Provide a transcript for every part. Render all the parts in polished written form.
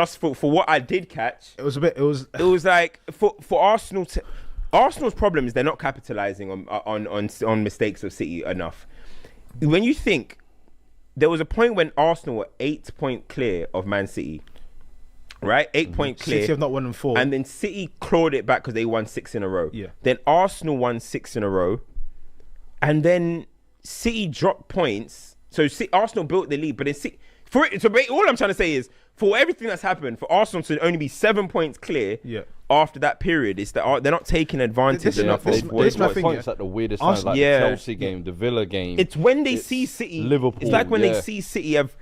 just for what I did catch, It was a bit. It was like for Arsenal to Arsenal's problem is they're not capitalizing on mistakes of City enough. When you think there was a point when Arsenal were 8 point clear of Man City, right? 8 point clear. City have not won in 4, and then City clawed it back because they won 6 in a row. Yeah. Then Arsenal won 6 in a row, and then City dropped points. So Arsenal built the lead, but then City, all I'm trying to say is for everything that's happened, for Arsenal to only be 7 points clear after that period, is that they're not taking advantage enough of what points at the weirdest times, like the Chelsea game, the Villa game. It's when they see City, Liverpool. It's like when they see City have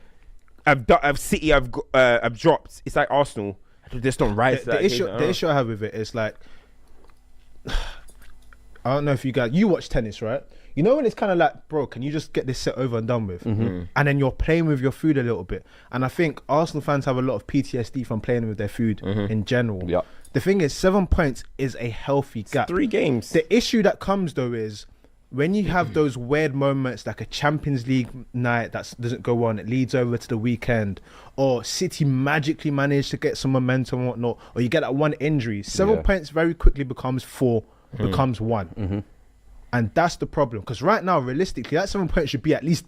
dropped. It's like Arsenal just don't rise. The issue I have with it is like, I don't know if you watch tennis, right? You know when it's kind of like, bro, can you just get this set over and done with? And then you're playing with your food a little bit. And I think Arsenal fans have a lot of PTSD from playing with their food in general. Yeah. The thing is, 7 points is a healthy gap. 3 games. The issue that comes though is when you have those weird moments like a Champions League night that doesn't go on, it leads over to the weekend, or City magically manage to get some momentum and whatnot, or you get that one injury, 7 points very quickly becomes 4, becomes 1. And that's the problem. Because right now, realistically, that 7 points should be at least...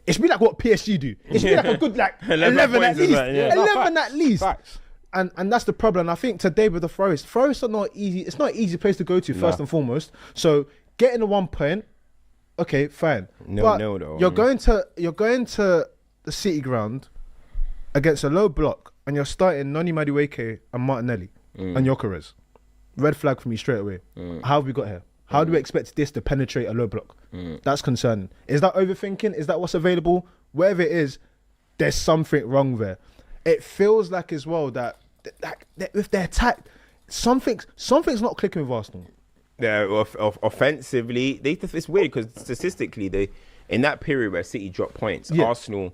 It should be like what PSG do. It should be like a good 11 at least. 11 at least. Facts. And that's the problem. And I think today with the Forest are not easy. It's not an easy place to go to, first and foremost. So getting the 1 point, okay, fine. No. You're going to the City ground against a low block, and you're starting Noni Madueke and Martinelli and Gyökeres. Red flag for me straight away. How have we got here? How do we expect this to penetrate a low block? That's concerning. Is that overthinking? Is that what's available? Wherever it is, there's something wrong there. It feels like as well that with their attack, something's not clicking with Arsenal. Yeah, offensively, it's weird because statistically, in that period where City dropped points, Arsenal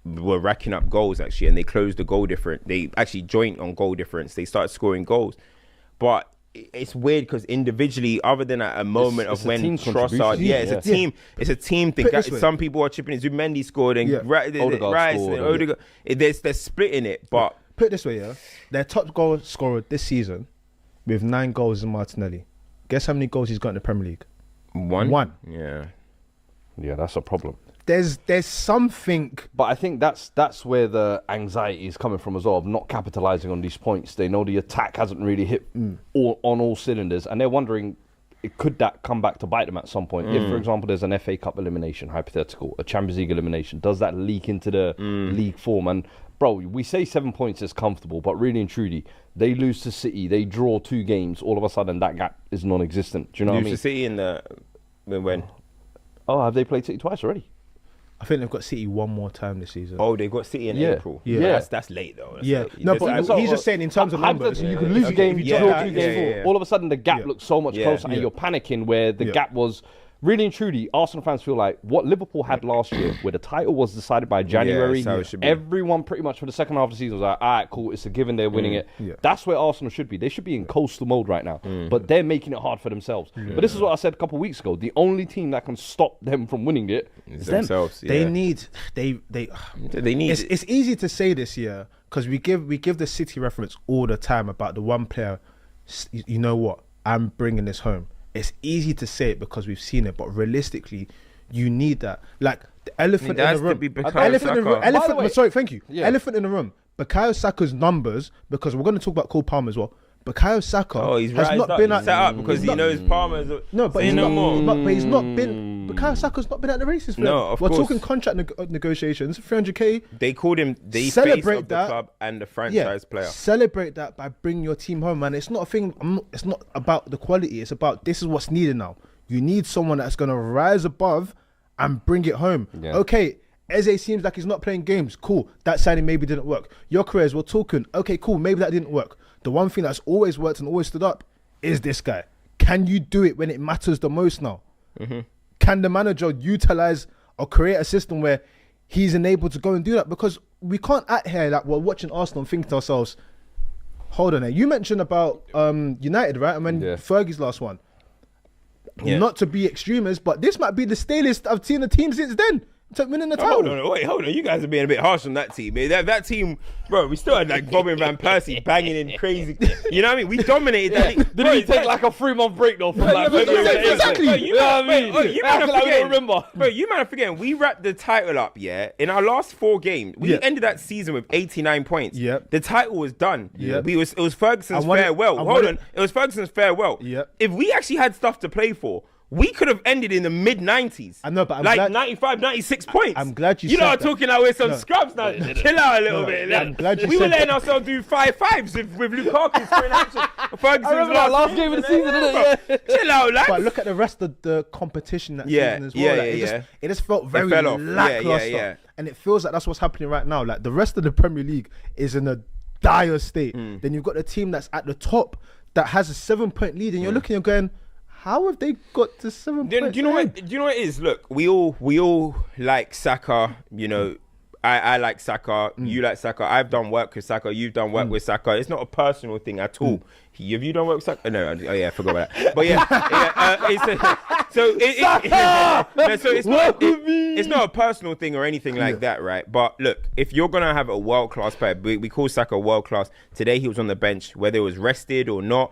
were racking up goals actually, and they closed the goal difference. They actually joined on goal difference. They started scoring goals, but it's weird because individually, other than at a moment of when Trossard, it's a team thing. Some people are chipping in. Zubimendi scored and Rice and Odegaard. They're splitting it, but put it this way, their top goal scorer this season with 9 goals is Martinelli. Guess how many goals he's got in the Premier League? 1. Yeah, that's a problem. There's something, but I think that's where the anxiety is coming from as well, of not capitalising on these points. They know the attack hasn't really hit on all cylinders, and they're wondering, could that come back to bite them at some point? If, for example, there's an FA Cup elimination, hypothetical, a Champions League elimination, does that leak into the league form? And bro, we say 7 points is comfortable, but really and truly, they lose to City, they draw 2 games, all of a sudden that gap is non-existent. Do you know what I mean? Lose to City when? Oh, have they played City twice already? I think they've got City one more time this season. Oh, they've got City in April. Yeah. That's late though. Late. No, but he's just saying in terms of numbers. You can lose a game, draw 2 games. All of a sudden, the gap looks so much closer, and you're panicking where the gap was. Really and truly, Arsenal fans feel like what Liverpool had last year, where the title was decided by January. Everyone pretty much for the second half of the season was like, all right, cool, it's a given they're winning it. That's where Arsenal should be. They should be in coastal mode right now, but they're making it hard for themselves. But this is what I said a couple of weeks ago. The only team that can stop them from winning it is themselves. They need. It's easy to say this year because we give the City reference all the time about the one player. You know what? I'm bringing this home. It's easy to say it because we've seen it, but realistically, you need that. Like the elephant in the room. Sorry, thank you. Elephant in the room. Bukayo Saka's numbers, because we're going to talk about Cole Palmer as well. Bukayo Saka has not been set up because he knows Palmer's. But he's not been. Bukayo Saka's not been at the races. For no, of we're course. Talking contract negotiations, 300k. They called him the face of the club and the franchise player. Celebrate that by bringing your team home, man. It's not a thing. It's not about the quality. It's about this is what's needed now. You need someone that's going to rise above and bring it home. Yeah. Okay. Eze seems like he's not playing games. Cool. That signing maybe didn't work. Gyökeres, we're talking. Okay, cool. Maybe that didn't work. The one thing that's always worked and always stood up is this guy. Can you do it when it matters the most now? Can the manager utilize or create a system where he's enabled to go and do that? Because we can't act here that we're watching Arsenal and think to ourselves, hold on there. You mentioned about United, right? I mean, Fergie's last one. Not to be extremist, but this might be the stalest I've seen the team since then. to winning the Oh, title. hold on. You guys are being a bit harsh on that team. Man. That team, bro, we still had like Robin Van Persie banging in crazy. You know what I mean? We dominated that league. Didn't he take like a 3-month break though from like exactly. Bro, you man are forgetting. Remember. Bro, you man are forgetting. We wrapped the title up, yeah. In our last 4 games, we ended that season with 89 points. Yep. The title was done. Yep. It was Ferguson's farewell. Hold on. It was Ferguson's farewell. Yep. If we actually had stuff to play for, we could have ended in the mid-90s. I know, but I'm like glad, 95, 96 points. I'm glad you know, said I'm that. talking like we're some scrubs now. Chill out a little bit. I'm glad you we said were letting that. ourselves do 5-5s with Lukaku scoring action. Ferguson's remember that last game of the season, didn't it? Chill out, lads. But look at the rest of the competition that season as well. It just felt very fell off. lackluster. And it feels like that's what's happening right now. Like the rest of the Premier League is in a dire state. Then you've got the team that's at the top that has a 7-point lead, and you're looking and going, how have they got to 7 points? Do you know what it is? Look, we all like Saka. You know, I like Saka. You like Saka. I've done work with Saka. You've done work with Saka. It's not a personal thing at all. Have you done work with Saka? No. Oh yeah, I forgot about that. But it's not a personal thing or anything like that, right? But look, if you're gonna have a world-class player, we call Saka world-class. Today he was on the bench, whether it was rested or not.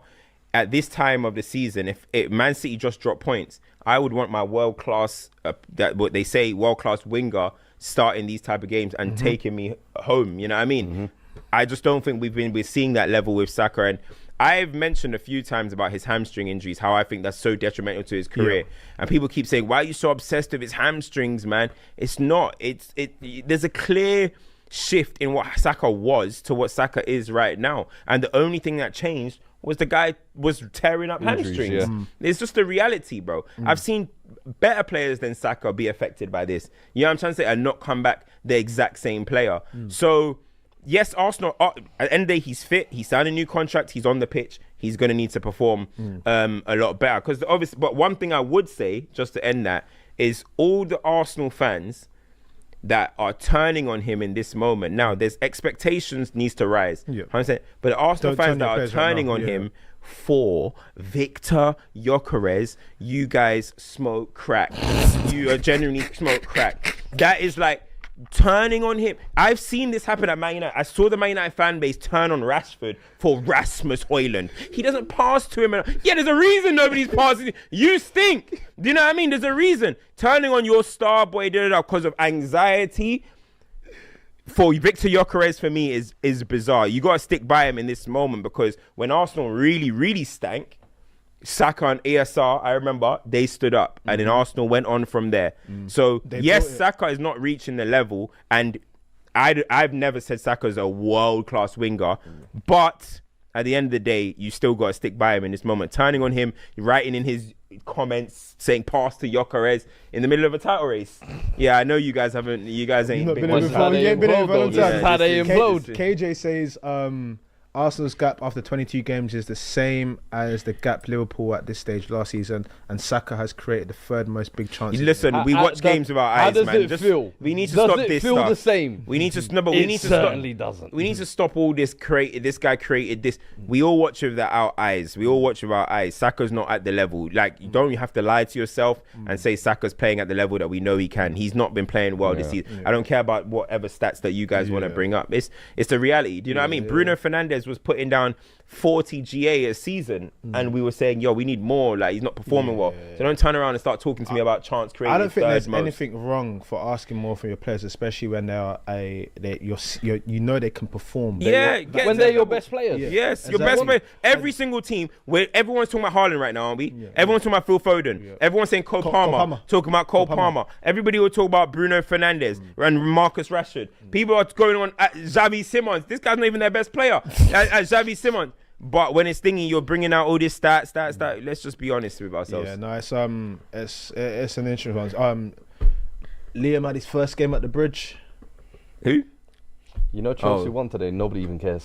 At this time of the season, if Man City just dropped points, I would want my world-class, what they say, world-class winger starting these type of games and taking me home. You know what I mean? I just don't think we're seeing that level with Saka. And I've mentioned a few times about his hamstring injuries, how I think that's so detrimental to his career. And people keep saying, why are you so obsessed with his hamstrings, man? It's not. There's a clear shift in what Saka was to what Saka is right now. And the only thing that changed was the guy was tearing up hamstrings. It's just the reality, bro. I've seen better players than Saka be affected by this. You know what I'm trying to say? And not come back the exact same player. So, yes, Arsenal, at the end of the day, he's fit. He signed a new contract. He's on the pitch. He's going to need to perform a lot better. Because obviously, but one thing I would say, just to end that, is all the Arsenal fans that are turning on him in this moment. Now, there's expectations needs to rise. But the Arsenal fans that are turning on him for Victor Gyökeres, you guys smoke crack. You genuinely smoke crack. That is like turning on him. I've seen this happen at Man United. I saw the Man United fan base turn on Rashford for Rasmus Højlund. He doesn't pass to him. Yeah, there's a reason nobody's passing. You stink. Do you know what I mean? There's a reason. Turning on your star boy because of anxiety for Victor Gyökeres for me is bizarre. You got to stick by him in this moment, because when Arsenal really, really stank, Saka and ESR, I remember, they stood up and then Arsenal went on from there. So, yes, Saka is not reaching the level, and I've never said Saka's a world-class winger, but at the end of the day, you still got to stick by him in this moment. Turning on him, writing in his comments, saying pass to Gyökeres in the middle of a title race. Yeah, I know you guys ain't been You ain't been here for a long time. How they implode. KJ says Arsenal's gap after 22 games is the same as the gap Liverpool at this stage last season, and Saka has created the third most big chances. Listen, we watch games with our eyes, man. How does it feel? We need to stop this stuff. Does it feel the same? We need to stop. It certainly doesn't. We need to stop all this. This guy created this. We all watch with our eyes. We all watch with our eyes. Saka's not at the level. Like, you don't have to lie to yourself and say Saka's playing at the level that we know he can. He's not been playing well this season. I don't care about whatever stats that you guys want to bring up. It's the reality. Do you know what I mean? Bruno Fernandes was putting down 40 GA a season, and we were saying, yo, we need more. Like, he's not performing well. So don't turn around and start talking to me about chance creating. I don't think there's anything wrong for asking more from your players, especially when you know they can perform. When they're your best players. Yes, your best player. Every single team, where everyone's talking about Haaland right now, aren't we? Everyone's talking about Phil Foden. Everyone's saying Cole Palmer. Talking about Cole Palmer. Everybody will talk about Bruno Fernandes and Marcus Rashford. People are going on at Xavi Simons. This guy's not even their best player. at Xavi Simons. But when it's thingy, you're bringing out all this stats. Let's just be honest with ourselves. Yeah, no, it's an interesting one. Liam had his first game at the Bridge. Who? You know, Chelsea won today. Nobody even cares.